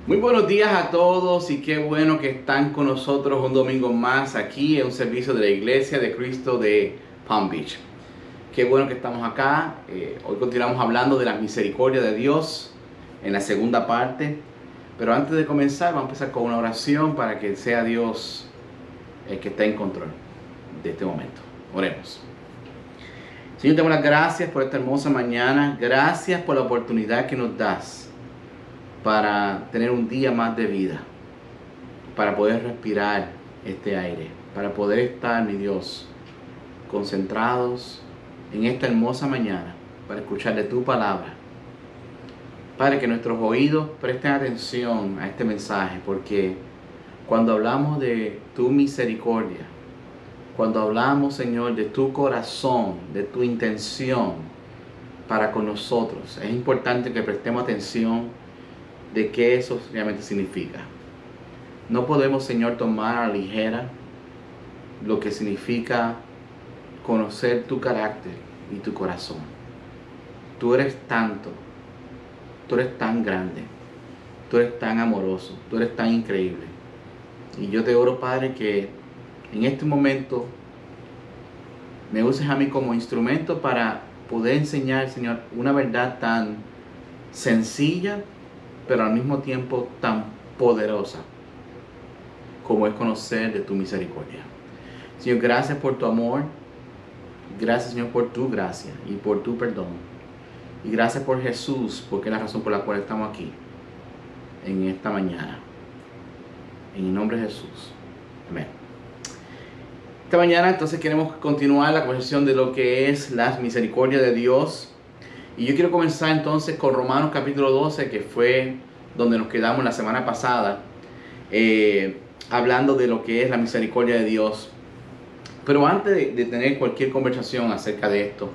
Muy buenos días a todos y qué bueno que están con nosotros un domingo más aquí en un servicio de la Iglesia de Cristo de Palm Beach. Qué bueno que estamos acá. Hoy continuamos hablando de la misericordia de Dios en la segunda parte. Pero antes de comenzar, vamos a empezar con una oración para que sea Dios el que está en control de este momento. Oremos. Señor, te damos las gracias por esta hermosa mañana. Gracias por la oportunidad que nos das para tener un día más de vida, para poder respirar este aire, para poder estar, mi Dios, concentrados en esta hermosa mañana, para escuchar de tu palabra. Padre, que nuestros oídos presten atención a este mensaje, porque cuando hablamos de tu misericordia, cuando hablamos, Señor, de tu corazón, de tu intención para con nosotros, es importante que prestemos atención de qué eso realmente significa. No podemos, Señor, tomar a la ligera lo que significa conocer tu carácter y tu corazón. Tú eres tanto, tú eres tan grande, tú eres tan amoroso, tú eres tan increíble. Y yo te oro, Padre, que en este momento me uses a mí como instrumento para poder enseñar, Señor, una verdad tan sencilla, pero al mismo tiempo tan poderosa como es conocer de tu misericordia. Señor, gracias por tu amor. Gracias, Señor, por tu gracia y por tu perdón. Y gracias por Jesús, porque es la razón por la cual estamos aquí en esta mañana. En el nombre de Jesús. Amén. Esta mañana entonces queremos continuar la conversación de lo que es la misericordia de Dios. Y yo quiero comenzar entonces con Romanos capítulo 12, que fue donde nos quedamos la semana pasada, hablando de lo que es la misericordia de Dios. Pero antes de tener cualquier conversación acerca de esto,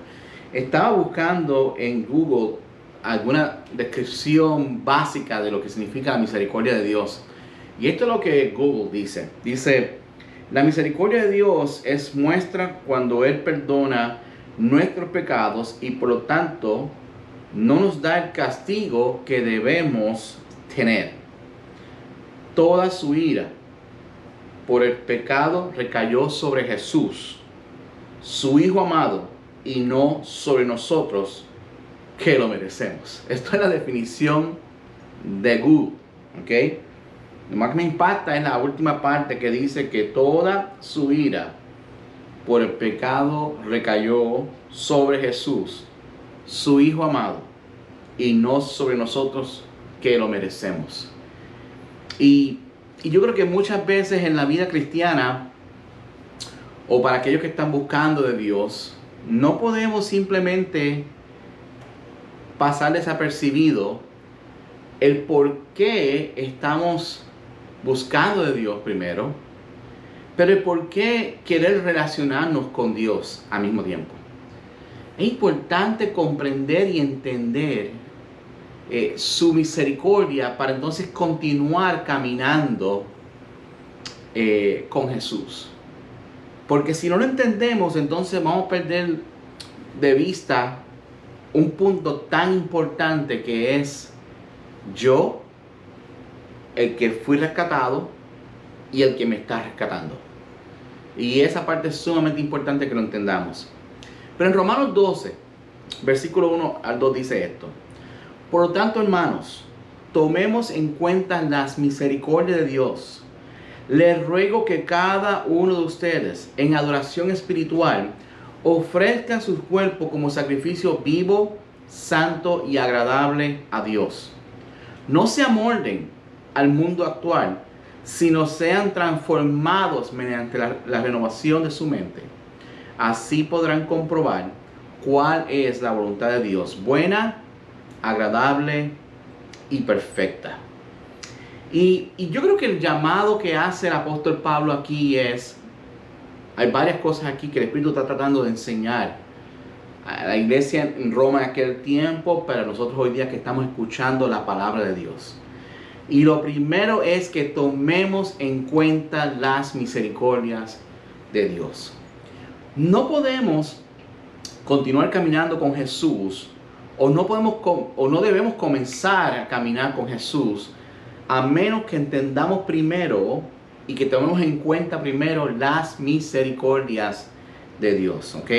estaba buscando en Google alguna descripción básica de lo que significa la misericordia de Dios. Y esto es lo que Google dice. Dice, la misericordia de Dios es muestra cuando Él perdona nuestros pecados y por lo tanto no nos da el castigo que debemos tener. Toda su ira por el pecado recayó sobre Jesús, su Hijo amado, y no sobre nosotros que lo merecemos. Esto es la definición de Google, ¿ok? Lo más que me impacta es la última parte que dice que toda su ira por el pecado recayó sobre Jesús, su Hijo amado, y no sobre nosotros que lo merecemos. Y yo creo que muchas veces en la vida cristiana, o para aquellos que están buscando de Dios, no podemos simplemente pasar desapercibido el por qué estamos buscando de Dios primero, pero el por qué querer relacionarnos con Dios al mismo tiempo. Es importante comprender y entender su misericordia para entonces continuar caminando con Jesús. Porque si no lo entendemos, entonces vamos a perder de vista un punto tan importante que es yo, el que fui rescatado, y el que me está rescatando. Y esa parte es sumamente importante que lo entendamos. Pero en Romanos 12, versículo 1 al 2 dice esto. Por lo tanto, hermanos, tomemos en cuenta las misericordias de Dios. Les ruego que cada uno de ustedes, en adoración espiritual, ofrezca sus cuerpos como sacrificio vivo, santo y agradable a Dios. No se amolden al mundo actual, sino sean transformados mediante la renovación de su mente. Así podrán comprobar cuál es la voluntad de Dios, buena, agradable y perfecta. Y yo creo que el llamado que hace el apóstol Pablo aquí es, hay varias cosas aquí que el Espíritu está tratando de enseñar a la iglesia en Roma en aquel tiempo, pero nosotros hoy día que estamos escuchando la palabra de Dios. Y lo primero es que tomemos en cuenta las misericordias de Dios. No podemos continuar caminando con Jesús, o no debemos comenzar a caminar con Jesús a menos que entendamos primero y que tomemos en cuenta primero las misericordias de Dios, ¿ok?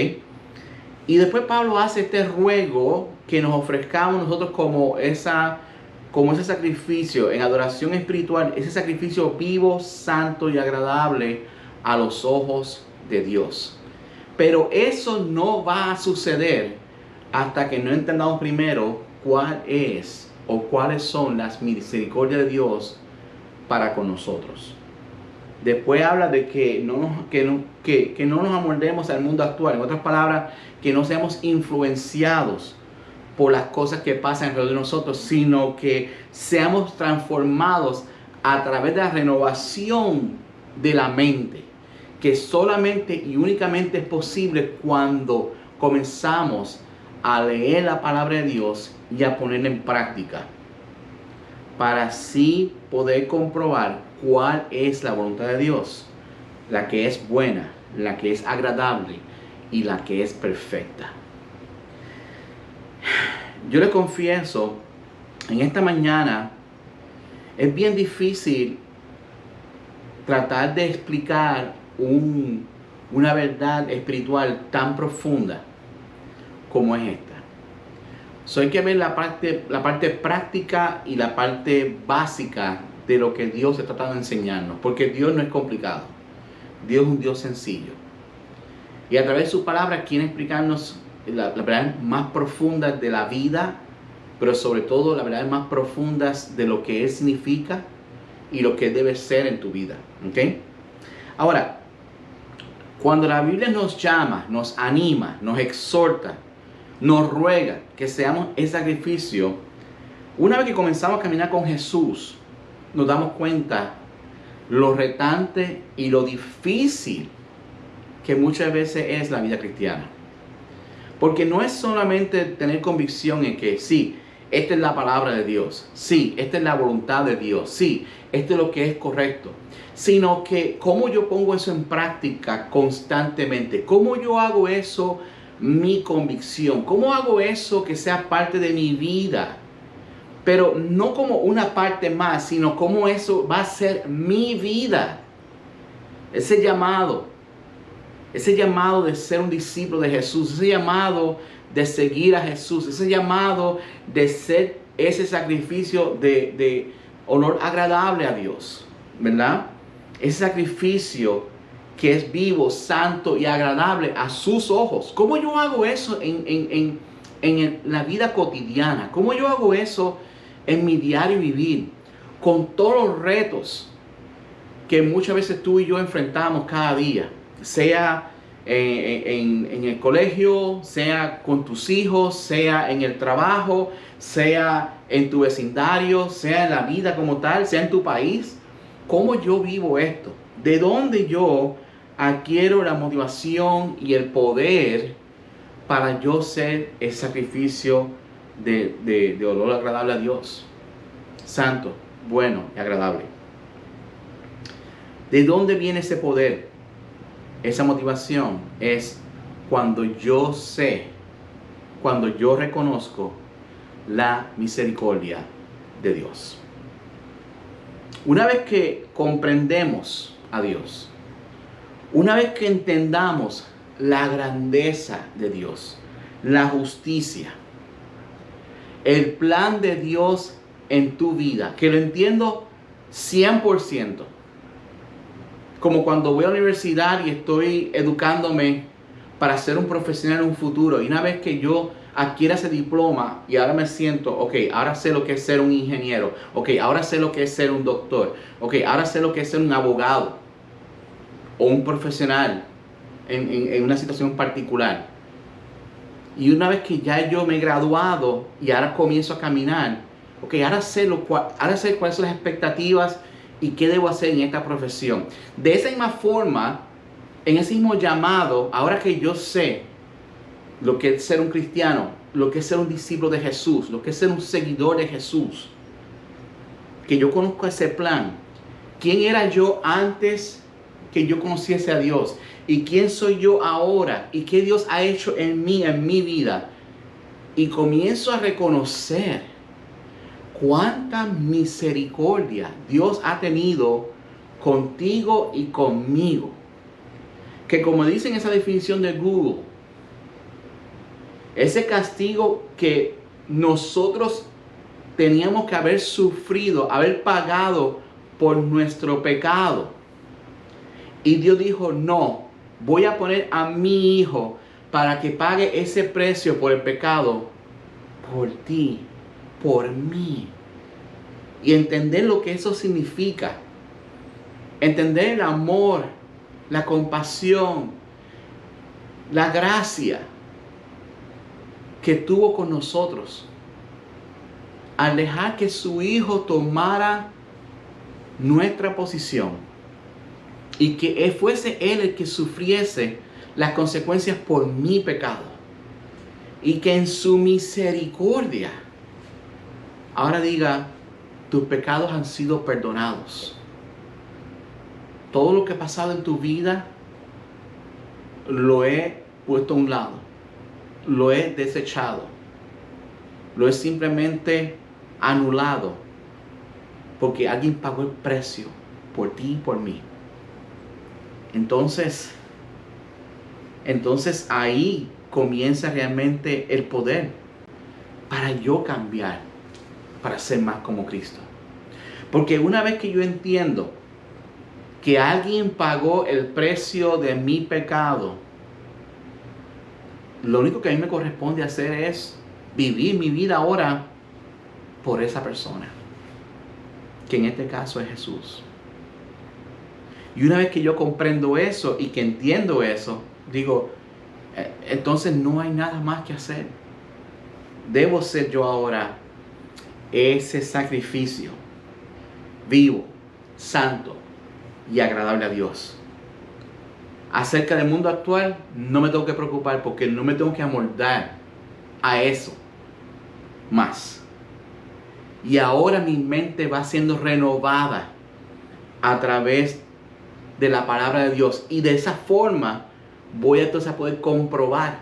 Y después Pablo hace este ruego que nos ofrezcamos nosotros como ese sacrificio en adoración espiritual, ese sacrificio vivo, santo y agradable a los ojos de Dios. Pero eso no va a suceder hasta que no entendamos primero cuál es o cuáles son las misericordias de Dios para con nosotros. Después habla de que no nos amoldemos al mundo actual. En otras palabras, que no seamos influenciados por las cosas que pasan alrededor de nosotros, sino que seamos transformados a través de la renovación de la mente, que solamente y únicamente es posible cuando comenzamos a leer la palabra de Dios y a ponerla en práctica, para así poder comprobar cuál es la voluntad de Dios, la que es buena, la que es agradable y la que es perfecta. Yo le confieso, en esta mañana es bien difícil tratar de explicar una verdad espiritual tan profunda como es esta. So, hay que ver la parte práctica y la parte básica de lo que Dios está tratando de enseñarnos, porque Dios no es complicado. Dios es un Dios sencillo. Y a través de su palabra quiere explicarnos las verdades más profundas de la vida, pero sobre todo las verdades más profundas de lo que Él significa y lo que debe ser en tu vida. ¿Okay? Ahora, cuando la Biblia nos llama, nos anima, nos exhorta, nos ruega que seamos el sacrificio, una vez que comenzamos a caminar con Jesús, nos damos cuenta lo retante y lo difícil que muchas veces es la vida cristiana. Porque no es solamente tener convicción en que sí, esta es la palabra de Dios, sí, esta es la voluntad de Dios, sí, esto es lo que es correcto, sino que cómo yo pongo eso en práctica constantemente, cómo yo hago eso mi convicción, cómo hago eso que sea parte de mi vida, pero no como una parte más, sino cómo eso va a ser mi vida. Ese llamado de ser un discípulo de Jesús, ese llamado de seguir a Jesús, ese llamado de ser ese sacrificio de honor agradable a Dios, ¿verdad? Ese sacrificio que es vivo, santo y agradable a sus ojos. ¿Cómo yo hago eso en la vida cotidiana? ¿Cómo yo hago eso en mi diario vivir? Con todos los retos que muchas veces tú y yo enfrentamos cada día, sea en el colegio, sea con tus hijos, sea en el trabajo, sea en tu vecindario, sea en la vida como tal, sea en tu país. ¿Cómo yo vivo esto? ¿De dónde yo adquiero la motivación y el poder para yo ser el sacrificio de olor agradable a Dios? Santo, bueno y agradable. ¿De dónde viene ese poder? Esa motivación es cuando yo sé, cuando yo reconozco la misericordia de Dios. Una vez que comprendemos a Dios, una vez que entendamos la grandeza de Dios, la justicia, el plan de Dios en tu vida, que lo entiendo 100%, como cuando voy a la universidad y estoy educándome para ser un profesional en un futuro, y una vez que yo adquiera ese diploma y ahora me siento, ok, ahora sé lo que es ser un ingeniero, ok, ahora sé lo que es ser un doctor, ok, ahora sé lo que es ser un abogado o un profesional en una situación particular. Y una vez que ya yo me he graduado y ahora comienzo a caminar, ok, ahora sé cuáles son las expectativas y qué debo hacer en esta profesión. De esa misma forma, en ese mismo llamado, ahora que yo sé lo que es ser un cristiano, lo que es ser un discípulo de Jesús, lo que es ser un seguidor de Jesús, que yo conozco ese plan. ¿Quién era yo antes que yo conociese a Dios? ¿Y quién soy yo ahora? ¿Y qué Dios ha hecho en mí, en mi vida? Y comienzo a reconocer cuánta misericordia Dios ha tenido contigo y conmigo. Que como dice en esa definición de Google, ese castigo que nosotros teníamos que haber sufrido, haber pagado por nuestro pecado. Y Dios dijo, no, voy a poner a mi hijo para que pague ese precio por el pecado, por ti, por mí. Y entender lo que eso significa. Entender el amor, la compasión, la gracia que tuvo con nosotros. Al dejar que su hijo tomara nuestra posición y que fuese él el que sufriese las consecuencias por mi pecado. Y que en su misericordia ahora diga, tus pecados han sido perdonados. Todo lo que ha pasado en tu vida lo he puesto a un lado. Lo he desechado. Lo he simplemente anulado. Porque alguien pagó el precio por ti y por mí. Entonces ahí comienza realmente el poder para yo cambiar, para ser más como Cristo. Porque una vez que yo entiendo que alguien pagó el precio de mi pecado, lo único que a mí me corresponde hacer es vivir mi vida ahora por esa persona, que en este caso es Jesús. Y una vez que yo comprendo eso y que entiendo eso, digo, entonces no hay nada más que hacer. Debo ser yo ahora ese sacrificio vivo, santo y agradable a Dios. Acerca del mundo actual, no me tengo que preocupar porque no me tengo que amoldar a eso más. Y ahora mi mente va siendo renovada a través de la palabra de Dios. Y de esa forma voy entonces a poder comprobar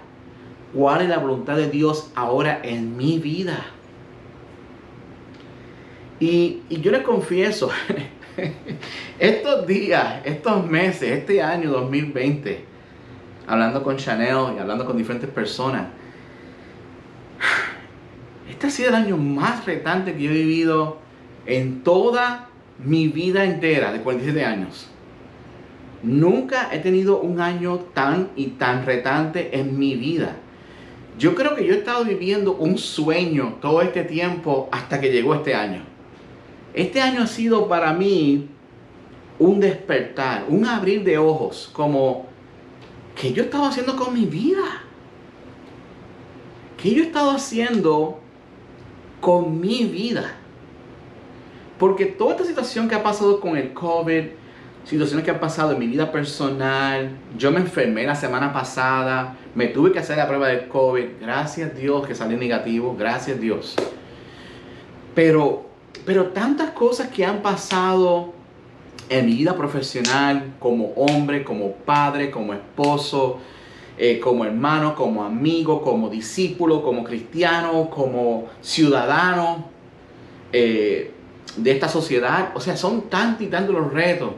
cuál es la voluntad de Dios ahora en mi vida. Y yo les confieso, estos días, estos meses, este año 2020, hablando con Chanel y hablando con diferentes personas, este ha sido el año más retante que yo he vivido en toda mi vida entera de 47 años. Nunca he tenido un año tan retante en mi vida. Yo creo que yo he estado viviendo un sueño todo este tiempo hasta que llegó este año. Este año ha sido para mí un despertar, un abrir de ojos, como ¿qué yo estaba haciendo con mi vida? ¿Qué yo he estado haciendo con mi vida? Porque toda esta situación que ha pasado con el COVID, situaciones que han pasado en mi vida personal, yo me enfermé la semana pasada, me tuve que hacer la prueba del COVID, gracias a Dios que salí negativo, gracias a Dios. Pero tantas cosas que han pasado en mi vida profesional, como hombre, como padre, como esposo, como hermano, como amigo, como discípulo, como cristiano, como ciudadano de esta sociedad. O sea, son tantos y tantos los retos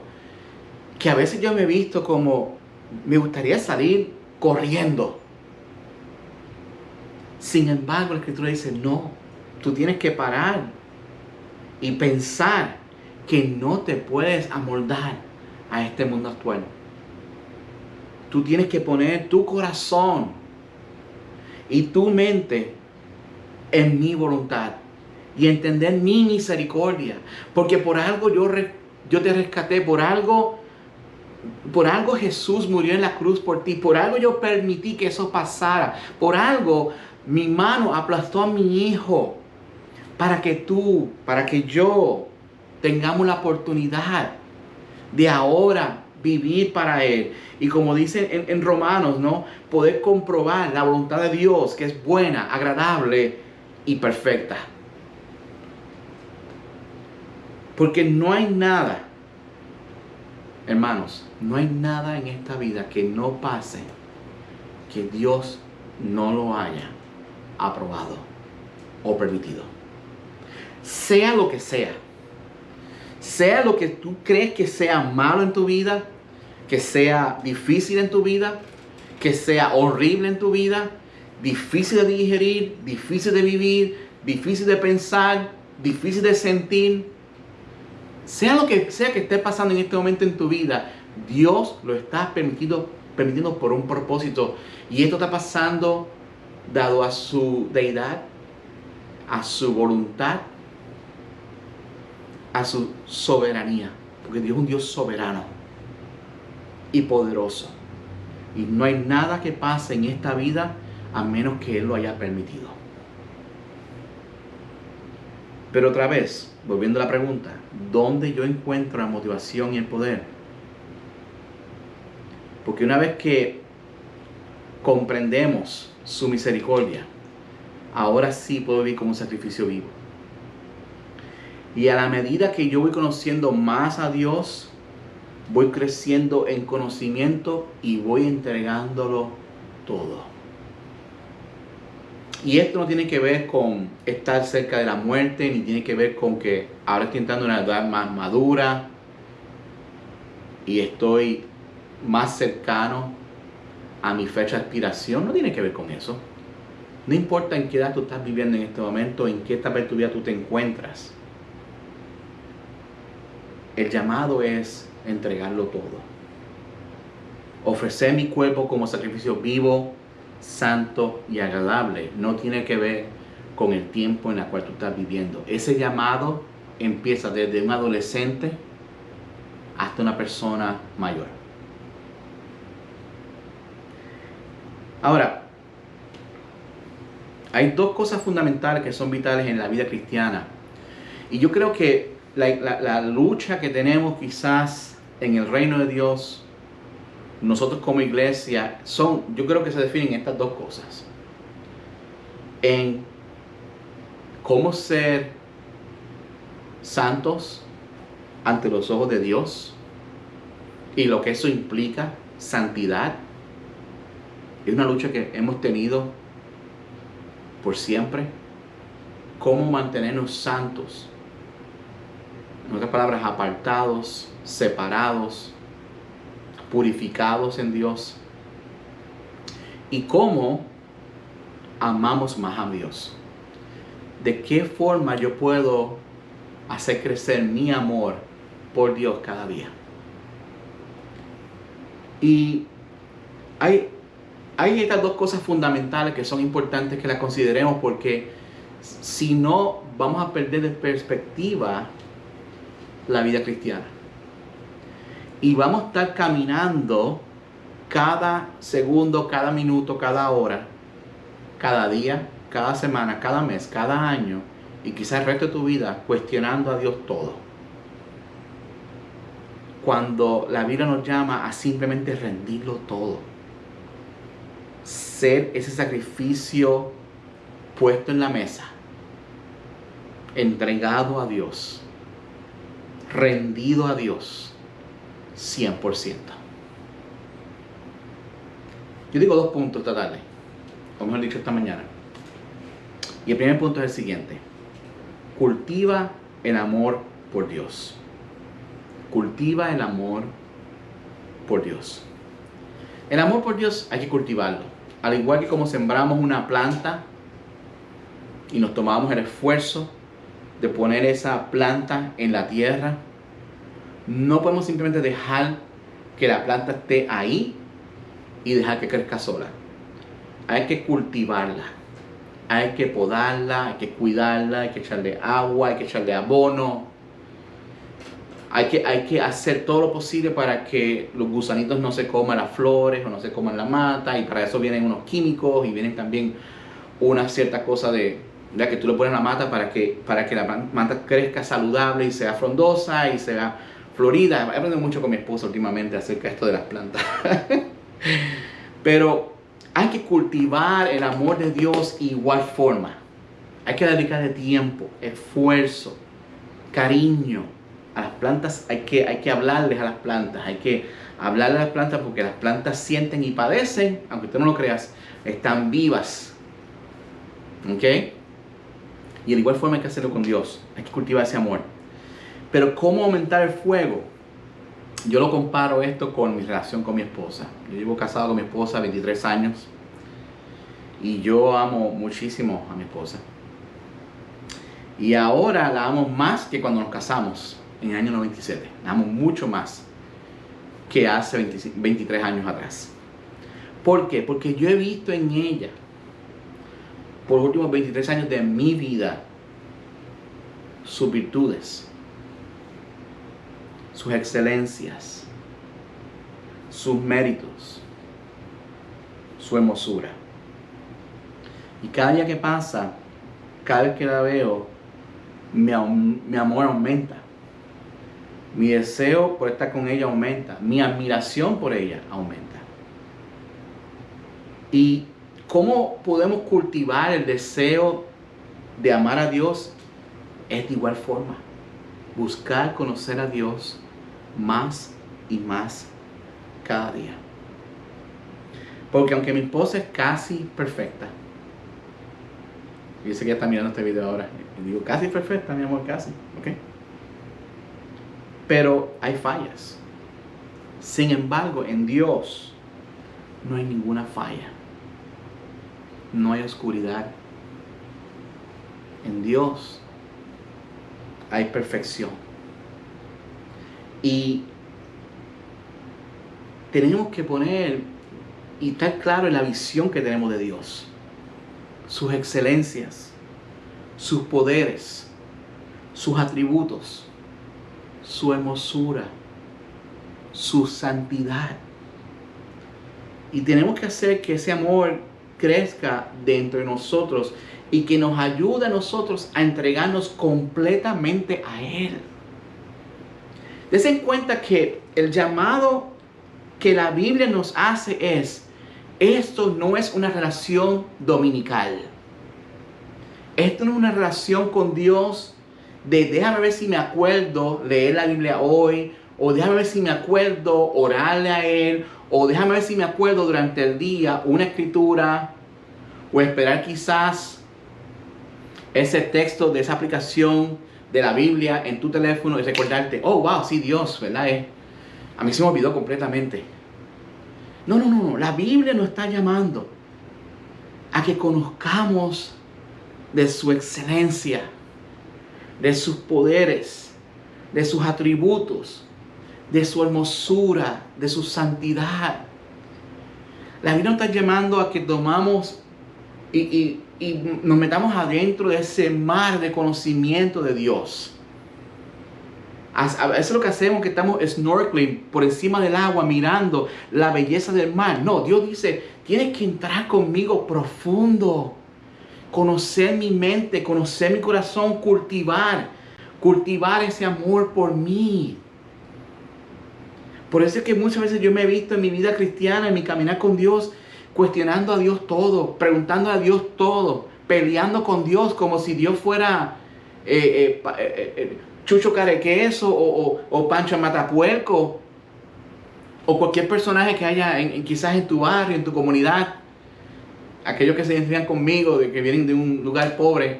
que a veces yo me he visto como, me gustaría salir corriendo. Sin embargo, la Escritura dice, no, tú tienes que parar y pensar que no te puedes amoldar a este mundo actual. Tú tienes que poner tu corazón y tu mente en mi voluntad y entender mi misericordia. Porque por algo yo te rescaté, por algo Jesús murió en la cruz por ti, por algo yo permití que eso pasara, por algo mi mano aplastó a mi hijo para que yo tengamos la oportunidad de ahora vivir para Él. Y como dice en Romanos, ¿no? Poder comprobar la voluntad de Dios, que es buena, agradable y perfecta. Porque no hay nada, hermanos, no hay nada en esta vida que no pase que Dios no lo haya aprobado o permitido. sea lo que sea lo que tú crees que sea malo en tu vida, que sea difícil en tu vida, que sea horrible en tu vida, difícil de digerir, difícil de vivir, difícil de pensar, difícil de sentir, sea lo que sea que esté pasando en este momento en tu vida, Dios lo está permitiendo por un propósito. Y esto está pasando dado a su deidad, a su voluntad, a su soberanía. Porque Dios es un Dios soberano y poderoso. Y no hay nada que pase en esta vida a menos que Él lo haya permitido. Pero otra vez, volviendo a la pregunta, ¿dónde yo encuentro la motivación y el poder? Porque una vez que comprendemos su misericordia, ahora sí puedo vivir como un sacrificio vivo. Y a la medida que yo voy conociendo más a Dios, voy creciendo en conocimiento y voy entregándolo todo. Y esto no tiene que ver con estar cerca de la muerte, ni tiene que ver con que ahora estoy entrando en una edad más madura y estoy más cercano a mi fecha de expiración. No tiene que ver con eso. No importa en qué edad tú estás viviendo en este momento, en qué etapa de tu vida tú te encuentras. El llamado es entregarlo todo. Ofrecer mi cuerpo como sacrificio vivo, santo y agradable. No tiene que ver con el tiempo en el cual tú estás viviendo. Ese llamado empieza desde un adolescente hasta una persona mayor. Ahora, hay dos cosas fundamentales que son vitales en la vida cristiana. Y yo creo que la lucha que tenemos quizás en el reino de Dios, nosotros como iglesia, yo creo que se definen estas dos cosas. En cómo ser santos ante los ojos de Dios y lo que eso implica, santidad. Es una lucha que hemos tenido por siempre. Cómo mantenernos santos. En otras palabras, apartados, separados, purificados en Dios. Y cómo amamos más a Dios. ¿De qué forma yo puedo hacer crecer mi amor por Dios cada día? Y hay estas dos cosas fundamentales que son importantes que las consideremos, porque si no, vamos a perder de perspectiva la vida cristiana. Y vamos a estar caminando cada segundo, cada minuto, cada hora, cada día, cada semana, cada mes, cada año, y quizás el resto de tu vida cuestionando a Dios todo. Cuando la Biblia nos llama a simplemente rendirlo todo. Ser ese sacrificio puesto en la mesa, entregado a Dios, rendido a Dios, 100%. Yo digo dos puntos esta tarde, o mejor dicho esta mañana. Y el primer punto es el siguiente: cultiva el amor por Dios. Cultiva el amor por Dios. El amor por Dios hay que cultivarlo. Al igual que como sembramos una planta y nos tomamos el esfuerzo de poner esa planta en la tierra, no podemos simplemente dejar que la planta esté ahí y dejar que crezca sola. Hay que cultivarla. Hay que podarla, hay que cuidarla, hay que echarle agua, hay que echarle abono. Hay que hacer todo lo posible para que los gusanitos no se coman las flores o no se coman la mata, y para eso vienen unos químicos y vienen también una cierta cosa de que tú le pones la mata para que la mata crezca saludable y sea frondosa y sea florida. He aprendido mucho con mi esposa últimamente acerca de esto de las plantas. Pero hay que cultivar el amor de Dios igual forma. Hay que dedicarle tiempo, esfuerzo, cariño. A las plantas hay que hablarles a las plantas. Hay que hablarles a las plantas porque las plantas sienten y padecen, aunque tú no lo creas, están vivas. ¿Ok? Y de igual forma hay que hacerlo con Dios. Hay que cultivar ese amor. Pero ¿cómo aumentar el fuego? Yo lo comparo esto con mi relación con mi esposa. Yo llevo casado con mi esposa 23 años. Y yo amo muchísimo a mi esposa. Y ahora la amo más que cuando nos casamos en el año 97. La amo mucho más que hace 23 años atrás. ¿Por qué? Porque yo he visto en ella, por los últimos 23 años de mi vida, sus virtudes, sus excelencias, sus méritos, su hermosura. Y cada día que pasa, cada vez que la veo, mi amor aumenta. Mi deseo por estar con ella aumenta. Mi admiración por ella aumenta. ¿Y cómo podemos cultivar el deseo de amar a Dios? Es de igual forma. Buscar conocer a Dios más y más cada día. Porque aunque mi esposa es casi perfecta, yo sé que ella está mirando este video ahora, y digo casi perfecta, mi amor, casi, ¿ok? Pero hay fallas. Sin embargo, en Dios no hay ninguna falla. No hay oscuridad. En Dios hay perfección. Y tenemos que poner y estar claro en la visión que tenemos de Dios. Sus excelencias, sus poderes, sus atributos, su hermosura, su santidad. Y tenemos que hacer que ese amor crezca dentro de nosotros y que nos ayude a nosotros a entregarnos completamente a Él. Dense en cuenta que el llamado que la Biblia nos hace es: esto no es una relación dominical. Esto no es una relación con Dios de déjame ver si me acuerdo leer la Biblia hoy, o déjame ver si me acuerdo orarle a Él, o déjame ver si me acuerdo durante el día una escritura, o esperar quizás ese texto de esa aplicación de la Biblia en tu teléfono y recordarte, oh wow, sí, Dios, ¿verdad? A mí se me olvidó completamente. No. La Biblia nos está llamando a que conozcamos de su excelencia, de sus poderes, de sus atributos, de su hermosura, de su santidad. La Biblia nos está llamando a que tomamos y nos metamos adentro de ese mar de conocimiento de Dios. A veces lo que hacemos es que estamos snorkeling por encima del agua mirando la belleza del mar. No, Dios dice, tienes que entrar conmigo profundo, conocer mi mente, conocer mi corazón, cultivar ese amor por mí. Por eso es que muchas veces yo me he visto en mi vida cristiana, en mi caminar con Dios, cuestionando a Dios todo, preguntando a Dios todo, peleando con Dios como si Dios fuera Chucho Carequeso o Pancho Matapuerco o cualquier personaje que haya quizás en tu barrio, en tu comunidad. Aquellos que se identifican conmigo, que vienen de un lugar pobre,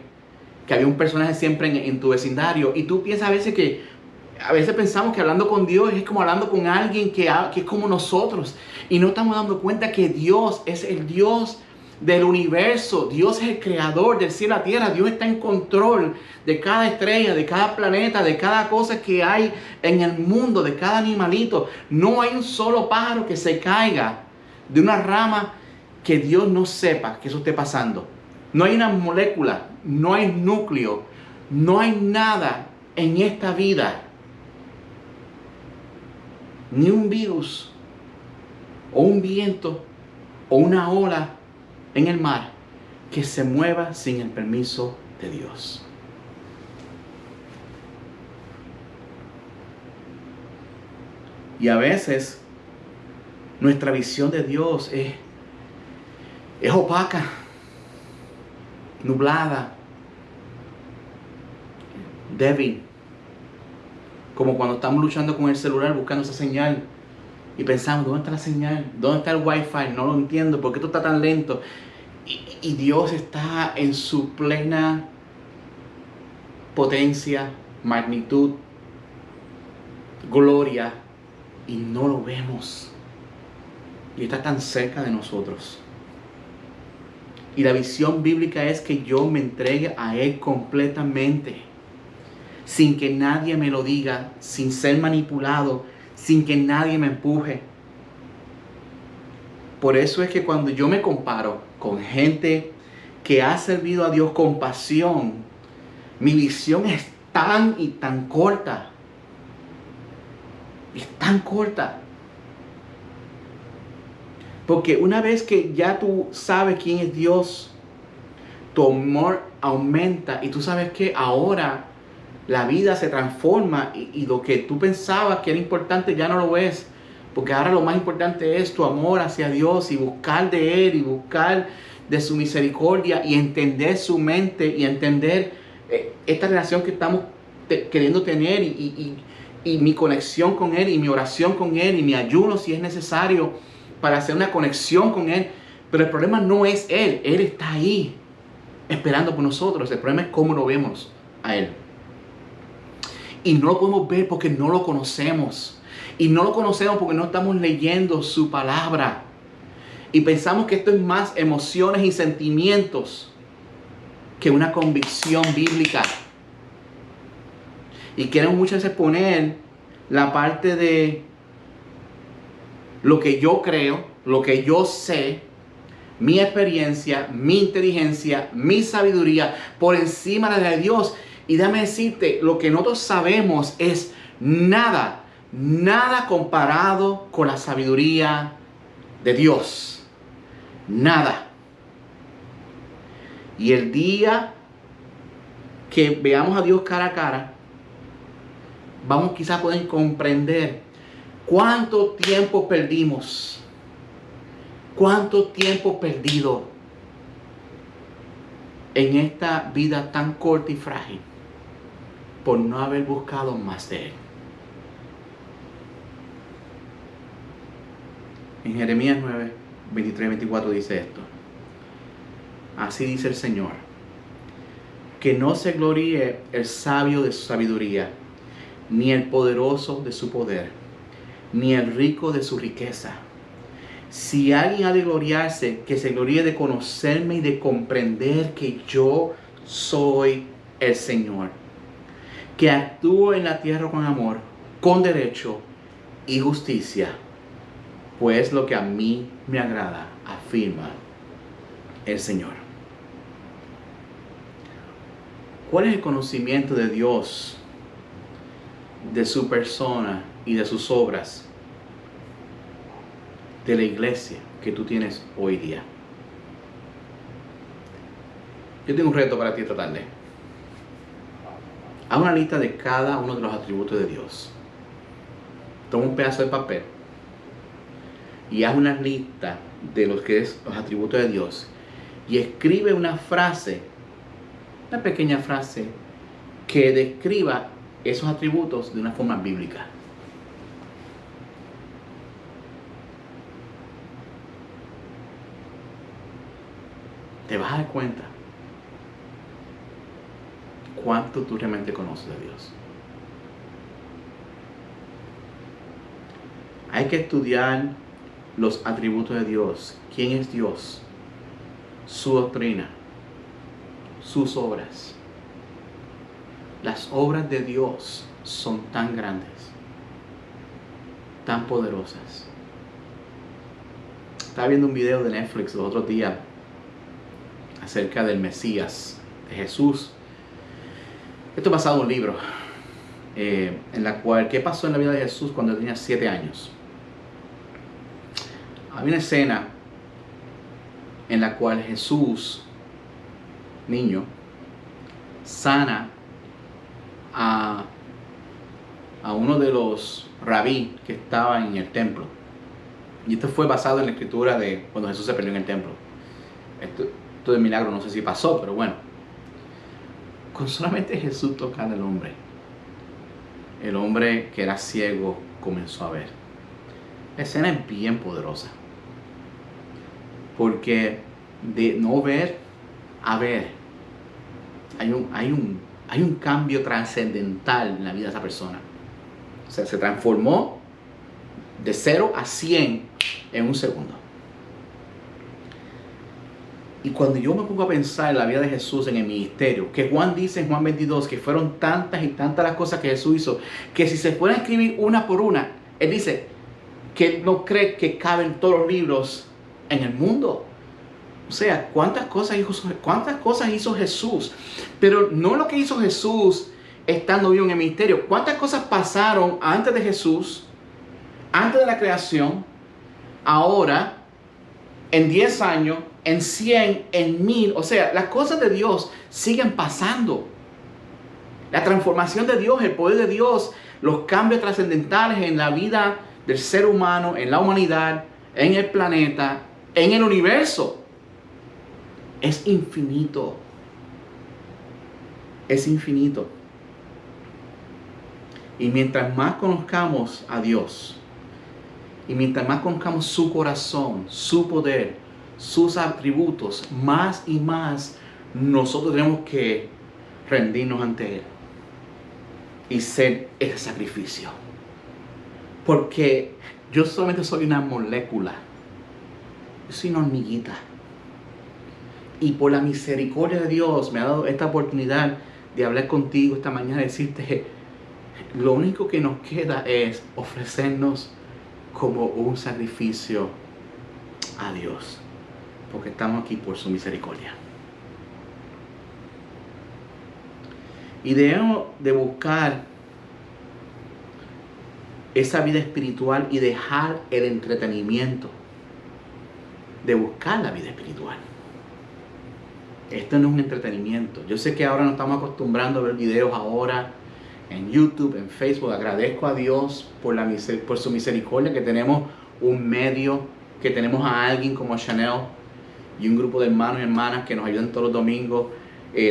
que había un personaje siempre en tu vecindario. Y tú piensas a veces pensamos que hablando con Dios es como hablando con alguien que es como nosotros. Y no estamos dando cuenta que Dios es el Dios del universo. Dios es el creador del cielo y la tierra. Dios está en control de cada estrella, de cada planeta, de cada cosa que hay en el mundo, de cada animalito. No hay un solo pájaro que se caiga de una rama que Dios no sepa que eso esté pasando. No hay una molécula, no hay núcleo, no hay nada en esta vida, ni un virus, o un viento, o una ola en el mar, que se mueva sin el permiso de Dios. Y a veces nuestra visión de Dios es opaca, nublada, débil. Como cuando estamos luchando con el celular buscando esa señal y pensamos, ¿dónde está la señal? ¿Dónde está el wifi? No lo entiendo, ¿por qué esto está tan lento? Y Dios está en su plena potencia, magnitud, gloria, y no lo vemos. Y está tan cerca de nosotros. Y la visión bíblica es que yo me entregue a Él completamente, sin que nadie me lo diga, sin ser manipulado, sin que nadie me empuje. Por eso es que cuando yo me comparo con gente que ha servido a Dios con pasión, mi visión es tan y tan corta. Es tan corta. Porque una vez que ya tú sabes quién es Dios, tu amor aumenta y tú sabes que ahora la vida se transforma y lo que tú pensabas que era importante ya no lo es. Porque ahora lo más importante es tu amor hacia Dios y buscar de Él y buscar de su misericordia y entender su mente y entender esta relación que estamos queriendo tener y mi conexión con Él y mi oración con Él y mi ayuno si es necesario para hacer una conexión con Él. Pero el problema no es Él. Él está ahí esperando por nosotros. El problema es cómo lo vemos a Él. Y no lo podemos ver porque no lo conocemos. Y no lo conocemos porque no estamos leyendo su palabra. Y pensamos que esto es más emociones y sentimientos que una convicción bíblica. Y quieren muchas veces poner la parte de lo que yo creo, lo que yo sé, mi experiencia, mi inteligencia, mi sabiduría, por encima de la de Dios. Y déjame decirte, lo que nosotros sabemos es nada comparado con la sabiduría de Dios. Nada. Y el día que veamos a Dios cara a cara, vamos quizás a poder comprender cuánto tiempo perdimos. Cuánto tiempo perdido en esta vida tan corta y frágil por no haber buscado más de Él. En Jeremías 9, 23, 24 dice esto. Así dice el Señor: que no se gloríe el sabio de su sabiduría, ni el poderoso de su poder, ni el rico de su riqueza. Si alguien ha de gloriarse, que se gloríe de conocerme y de comprender que yo soy el Señor, que actúo en la tierra con amor, con derecho y justicia, pues lo que a mí me agrada, afirma el Señor. ¿Cuál es el conocimiento de Dios, de su persona y de sus obras, de la iglesia que tú tienes hoy día? Yo tengo un reto para ti esta tarde. Haz una lista de cada uno de los atributos de Dios. Toma un pedazo de papel y haz una lista de los que es los atributos de Dios y escribe una frase, una pequeña frase que describa esos atributos de una forma bíblica. Te vas a dar cuenta cuánto tú realmente conoces de Dios. Hay que estudiar los atributos de Dios. ¿Quién es Dios? Su doctrina, sus obras. Las obras de Dios son tan grandes, tan poderosas. Estaba viendo un video de Netflix los otros días acerca del Mesías, de Jesús. Esto es basado en un libro, en la cual, ¿qué pasó en la vida de Jesús cuando tenía 7 años? Había una escena en la cual Jesús, niño, sana a uno de los rabí que estaban en el templo. Y esto fue basado en la escritura de cuando Jesús se perdió en el templo. Esto de milagro no sé si pasó, pero bueno. Con solamente Jesús tocar al hombre, el hombre que era ciego comenzó a ver. La escena es bien poderosa. Porque de no ver a ver, hay hay un cambio trascendental en la vida de esa persona. O sea, se transformó de 0 a 100 en un segundo. Y cuando yo me pongo a pensar en la vida de Jesús en el ministerio, que Juan dice en Juan 22 que fueron tantas y tantas las cosas que Jesús hizo, que si se fueran a escribir una por una, él dice que él no cree que caben todos los libros en el mundo. O sea, ¿cuántas cosas hizo Jesús? Pero no lo que hizo Jesús estando vivo en el ministerio. ¿Cuántas cosas pasaron antes de Jesús, antes de la creación, ahora, en 10 años, en 100, en 1000? O sea, las cosas de Dios siguen pasando. La transformación de Dios, el poder de Dios, los cambios trascendentales en la vida del ser humano, en la humanidad, en el planeta, en el universo. Es infinito. Es infinito. Y mientras más conozcamos a Dios, y mientras más conozcamos su corazón, su poder, sus atributos, más y más nosotros tenemos que rendirnos ante Él y ser ese sacrificio. Porque yo solamente soy una molécula. Yo soy una hormiguita. Y por la misericordia de Dios me ha dado esta oportunidad de hablar contigo esta mañana, decirte, lo único que nos queda es ofrecernos como un sacrificio a Dios, porque estamos aquí por su misericordia. Y debemos de buscar esa vida espiritual y dejar el entretenimiento de buscar la vida espiritual. Esto no es un entretenimiento. Yo sé que ahora nos estamos acostumbrando a ver videos ahora en YouTube, en Facebook. Agradezco a Dios por su misericordia, que tenemos un medio, que tenemos a alguien como Chanel y un grupo de hermanos y hermanas que nos ayudan todos los domingos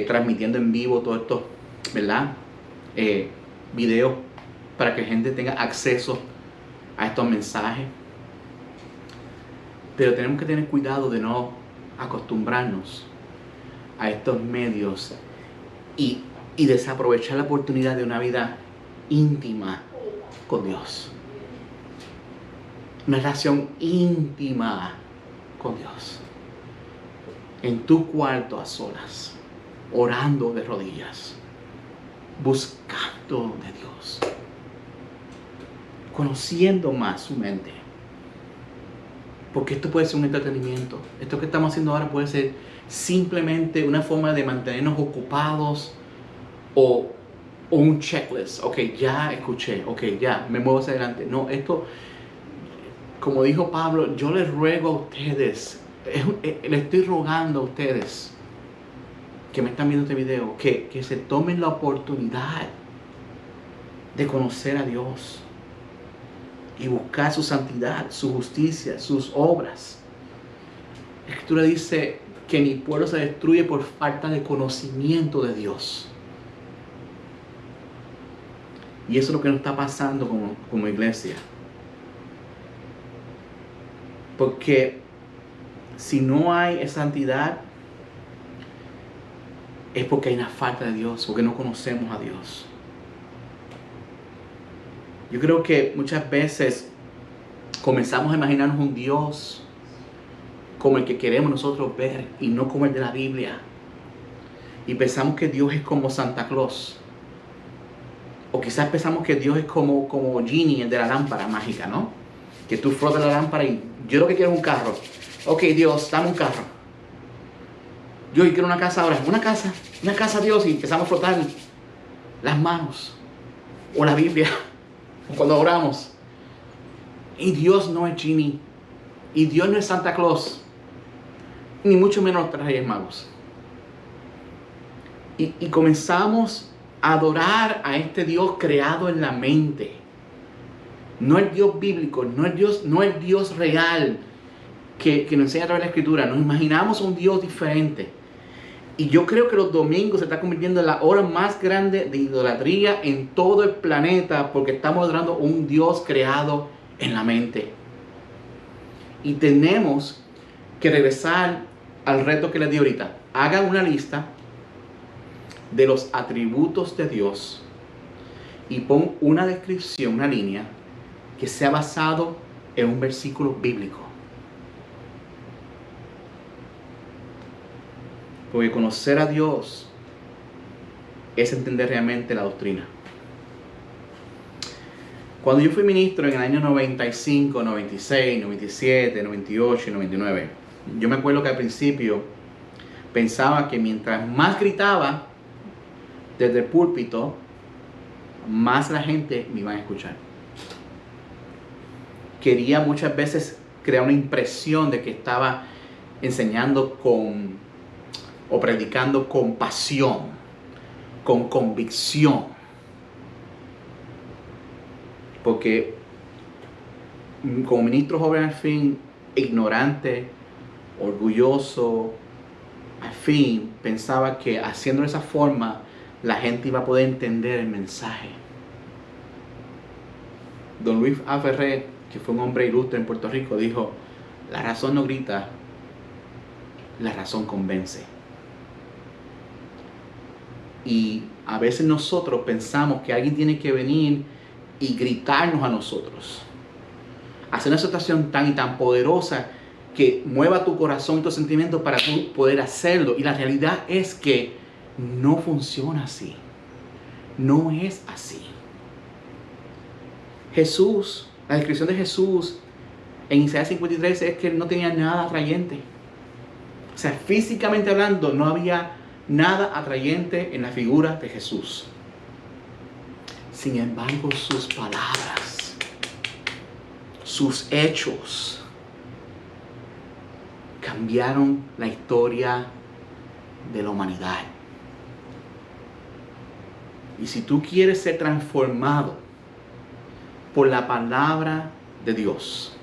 transmitiendo en vivo todos estos, ¿verdad? Videos para que gente tenga acceso a estos mensajes. Pero tenemos que tener cuidado de no acostumbrarnos a estos medios y desaprovechar la oportunidad de una vida íntima con Dios. Una relación íntima con Dios. En tu cuarto a solas, orando de rodillas, buscando de Dios, conociendo más su mente. Porque esto puede ser un entretenimiento. Esto que estamos haciendo ahora puede ser simplemente una forma de mantenernos ocupados o un checklist. Ok, ya escuché. Ok, ya me muevo hacia adelante. No, esto, como dijo Pablo, yo les ruego a ustedes, le estoy rogando a ustedes que me están viendo este video, que se tomen la oportunidad de conocer a Dios y buscar su santidad, su justicia, sus obras. La Escritura dice que mi pueblo se destruye por falta de conocimiento de Dios. Y eso es lo que nos está pasando como iglesia. Porque si no hay santidad, es porque hay una falta de Dios, porque no conocemos a Dios. Yo creo que muchas veces comenzamos a imaginarnos un Dios como el que queremos nosotros ver y no como el de la Biblia. Y pensamos que Dios es como Santa Claus. O quizás pensamos que Dios es como Genie, el de la lámpara mágica, ¿no? Que tú frotas la lámpara y yo lo que quiero es un carro. Ok, Dios, dame un carro. Yo quiero una casa ahora. Una casa, Dios. Y empezamos a frotar las manos. O la Biblia. Cuando oramos. Y Dios no es Genie. Y Dios no es Santa Claus. Ni mucho menos los Reyes Magos. Y comenzamos a adorar a este Dios creado en la mente. No el Dios bíblico, no el Dios real que nos enseña a través de la Escritura. Nos imaginamos un Dios diferente. Y yo creo que los domingos se está convirtiendo en la hora más grande de idolatría en todo el planeta, porque estamos adorando un Dios creado en la mente. Y tenemos que regresar al reto que les di ahorita. Hagan una lista de los atributos de Dios y pon una descripción, una línea, que sea basado en un versículo bíblico. Porque conocer a Dios es entender realmente la doctrina. Cuando yo fui ministro en el año 95, 96, 97, 98 y 99, yo me acuerdo que al principio pensaba que mientras más gritaba desde el púlpito, más la gente me iba a escuchar. Quería muchas veces crear una impresión de que estaba enseñando o predicando con pasión, con convicción. Porque como ministro joven al fin, ignorante, orgulloso, al fin pensaba que haciendo de esa forma la gente iba a poder entender el mensaje. Don Luis A. Ferré, que fue un hombre ilustre en Puerto Rico, dijo: la razón no grita, la razón convence. Y a veces nosotros pensamos que alguien tiene que venir y gritarnos a nosotros, hacer una situación tan y tan poderosa que mueva tu corazón y tus sentimientos para tú poder hacerlo. Y la realidad es que no funciona así. No es así. Jesús, la descripción de Jesús en Isaías 53 es que él no tenía nada atrayente. O sea, físicamente hablando, no había nada atrayente en la figura de Jesús. Sin embargo, sus palabras, sus hechos, cambiaron la historia de la humanidad. Y si tú quieres ser transformado por la palabra de Dios,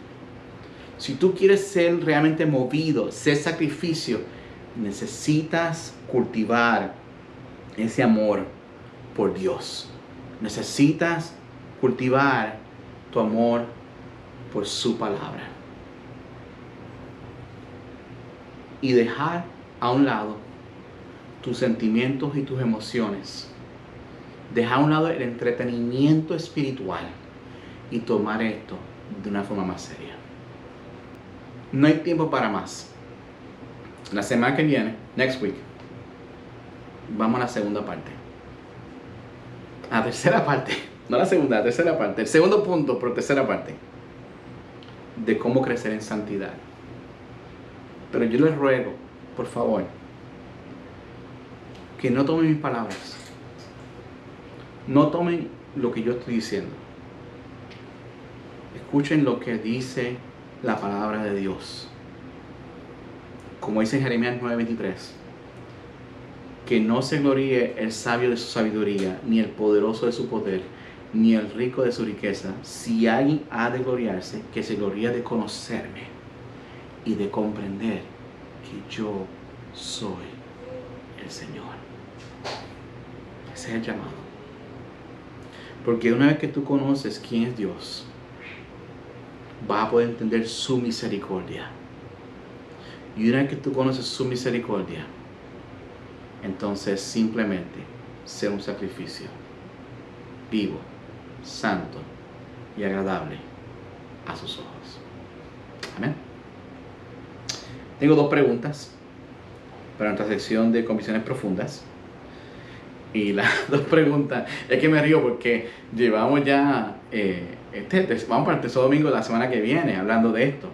si tú quieres ser realmente movido, ser sacrificio, necesitas cultivar ese amor por Dios. Necesitas cultivar tu amor por su palabra. Y dejar a un lado tus sentimientos y tus emociones. Dejar a un lado el entretenimiento espiritual y tomar esto de una forma más seria. No hay tiempo para más. La semana que viene, next week, vamos a la segunda parte. A tercera parte, no la segunda, la tercera parte. El segundo punto, pero tercera parte, de cómo crecer en santidad. Pero yo les ruego, por favor, que no tomen mis palabras. No tomen lo que yo estoy diciendo. Escuchen lo que dice la palabra de Dios. Como dice en Jeremías 9:23, que no se gloríe el sabio de su sabiduría, ni el poderoso de su poder, ni el rico de su riqueza. Si alguien ha de gloriarse, que se gloríe de conocerme y de comprender que yo soy el Señor. Ese es el llamado. Porque una vez que tú conoces quién es Dios, vas a poder entender su misericordia. Y una vez que tú conoces su misericordia, entonces simplemente ser un sacrificio vivo, santo y agradable a sus ojos. Amén. Tengo dos preguntas para nuestra sección de convicciones profundas. Y las dos preguntas, es que me río porque llevamos ya, vamos para el tercer domingo de la semana que viene hablando de esto.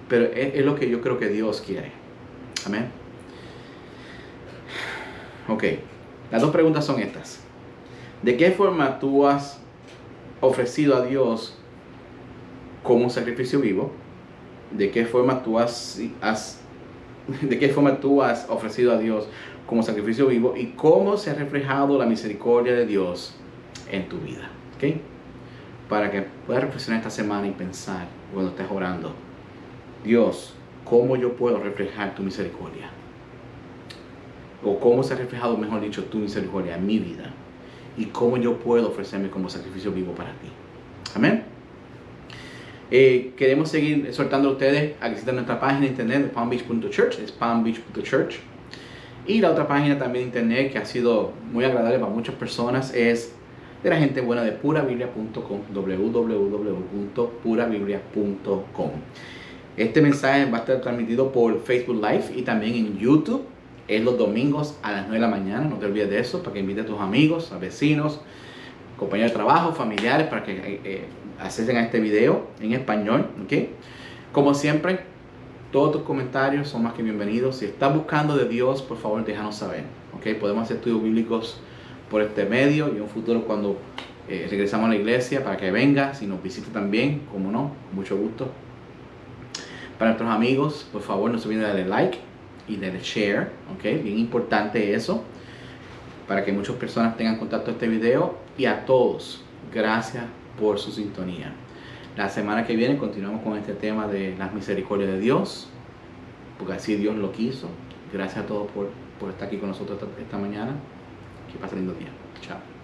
Pero es lo que yo creo que Dios quiere. Amén. Ok, las dos preguntas son estas. ¿De qué forma tú has ofrecido a Dios como un sacrificio vivo? ¿De qué forma tú has ofrecido a Dios como sacrificio vivo? ¿Y cómo se ha reflejado la misericordia de Dios en tu vida? ¿Ok? Para que puedas reflexionar esta semana y pensar cuando estés orando: Dios, ¿cómo yo puedo reflejar tu misericordia? O cómo se ha reflejado, mejor dicho, tu misericordia en mi vida. Y cómo yo puedo ofrecerme como sacrificio vivo para ti. Amén. Queremos seguir exhortando a ustedes a que visiten nuestra página de internet de palmbeach.church. Es palmbeach.church. Y la otra página también de internet que ha sido muy agradable para muchas personas es de la gente buena de purabiblia.com, www.purabiblia.com. Este mensaje va a estar transmitido por Facebook Live y también en YouTube. Es los domingos a las 9 de la mañana, no te olvides de eso, para que invites a tus amigos, a vecinos, compañeros de trabajo, familiares, para que accesen a este video en español, ¿ok? Como siempre, todos tus comentarios son más que bienvenidos. Si estás buscando de Dios, por favor, déjanos saber, ¿ok? Podemos hacer estudios bíblicos por este medio y en un futuro cuando regresamos a la iglesia para que vengas y nos visites también, como no, con mucho gusto. Para nuestros amigos, por favor, no se olviden de darle like y darle share, ¿ok? Bien importante eso, para que muchas personas tengan contacto a este video. Y a todos, gracias por su sintonía. La semana que viene continuamos con este tema de las misericordias de Dios, porque así Dios lo quiso. Gracias a todos por estar aquí con nosotros esta mañana. Que pasen lindo día. Chao.